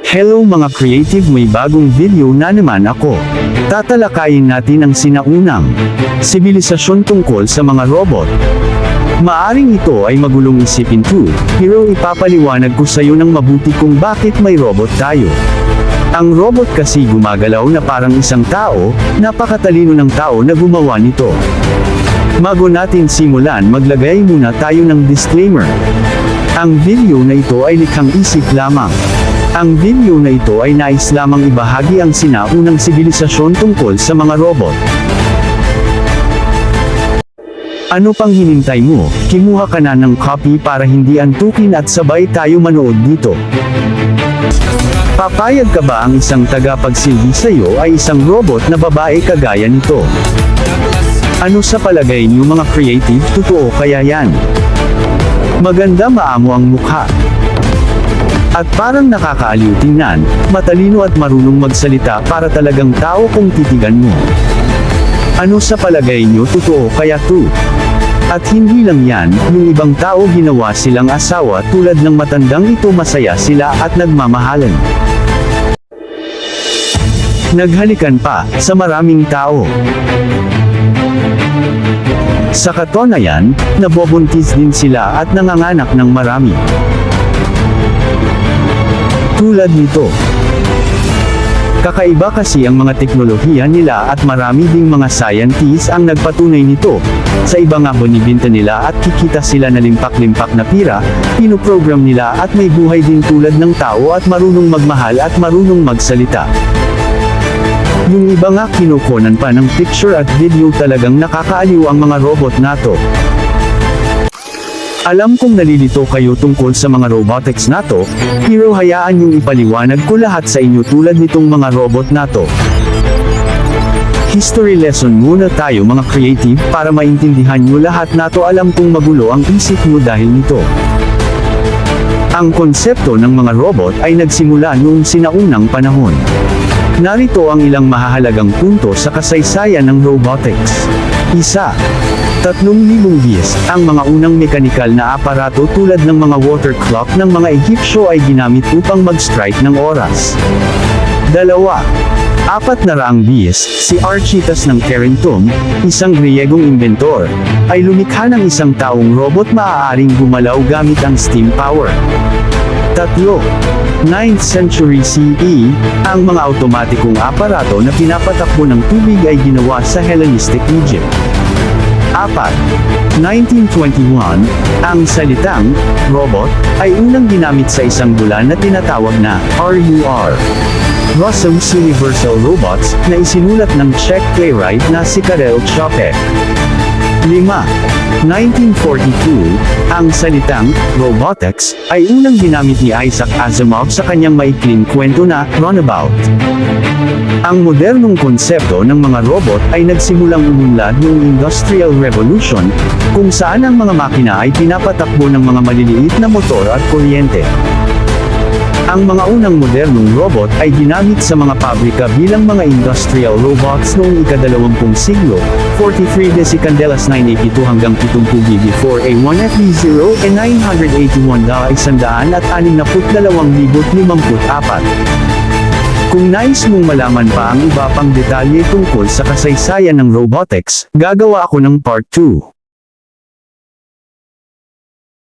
Hello mga creative, may bagong video na naman ako. Tatalakayin natin ang sinaunang sibilisasyon tungkol sa mga robot. Maaring ito ay magulong isipin too, pero ipapaliwanag ko sa iyo ng mabuti kung bakit may robot tayo. Ang robot kasi gumagalaw na parang isang tao, napakatalino ng tao na gumawa nito. Bago natin simulan, maglagay muna tayo ng disclaimer. Ang video na ito ay likhang isip lamang. Ang video na ito ay nais lamang ibahagi ang sinaunang sibilisasyon tungkol sa mga robot. Ano pang hinintay mo? Kimuha ka na ng copy para hindi antukin at sabay tayo manood dito. Papayag ka ba ang isang tagapagsilbi sa iyo ay isang robot na babae kagaya nito? Ano sa palagay niyo mga creative, totoo kaya yan? Maganda, maamo ang mukha. At parang nakakaaliw tingnan, matalino at marunong magsalita, para talagang tao kung titigan mo. Ano sa palagay niyo, totoo kaya to? At hindi lang yan, yung ibang tao ginawa silang asawa tulad ng matandang ito, masaya sila at nagmamahalan. Naghalikan pa, sa maraming tao. Sa katunayan, nabobuntis din sila at nanganganak ng marami. Tulad nito. Kakaiba kasi ang mga teknolohiya nila at marami ding mga scientists ang nagpatunay nito. Sa iba nga binibenta nila at kikita sila na limpak-limpak na pira, pinoprogram nila at may buhay din tulad ng tao at marunong magmahal at marunong magsalita. Yung iba nga kinukunan pa ng picture at video, talagang nakakaaliw ang mga robot na to. Alam kong nalilito kayo tungkol sa mga robotics na to, pero hayaan yung ipaliwanag ko lahat sa inyo tulad nitong mga robot na to. History lesson muna tayo mga creative, para maintindihan nyo lahat na to. Alam kong magulo ang isip nyo dahil nito. Ang konsepto ng mga robot ay nagsimula noong sinaunang panahon. Narito ang ilang mahahalagang punto sa kasaysayan ng robotics. 1. 3,000 years, ang mga unang mekanikal na aparato tulad ng mga water clock ng mga Egyptyo ay ginamit upang mag-strike ng oras. 2. 400 BS, si Archytas ng Tarentum, isang Griyegong inventor, ay lumikha ng isang taong robot maaaring gumalaw gamit ang steam power. 3. 9th century CE, ang mga automatikong aparato na pinapatakbo ng tubig ay ginawa sa Hellenistic Egypt. 4. 1921, ang salitang robot ay unang ginamit sa isang bulan na tinatawag na RUR. Rossum's Universal Robots, na isinulat ng Czech playwright na si Karel Čapek. 5. 1942, ang salitang robotics ay unang ginamit ni Isaac Asimov sa kanyang maikling kwento na Runabout. Ang modernong konsepto ng mga robot ay nagsimulang umunlad noong Industrial Revolution, kung saan ang mga makina ay pinapatakbo ng mga maliliit na motor at kuryente. Ang mga unang modernong robot ay ginamit sa mga pabrika bilang mga industrial robots noong ika-20 siglo, 43 Desicandelas 982 hanggang 70 BB4A1 FB0 e 981,162,054. Kung nais mong malaman pa ang iba pang detalye tungkol sa kasaysayan ng robotics, gagawa ako ng part 2.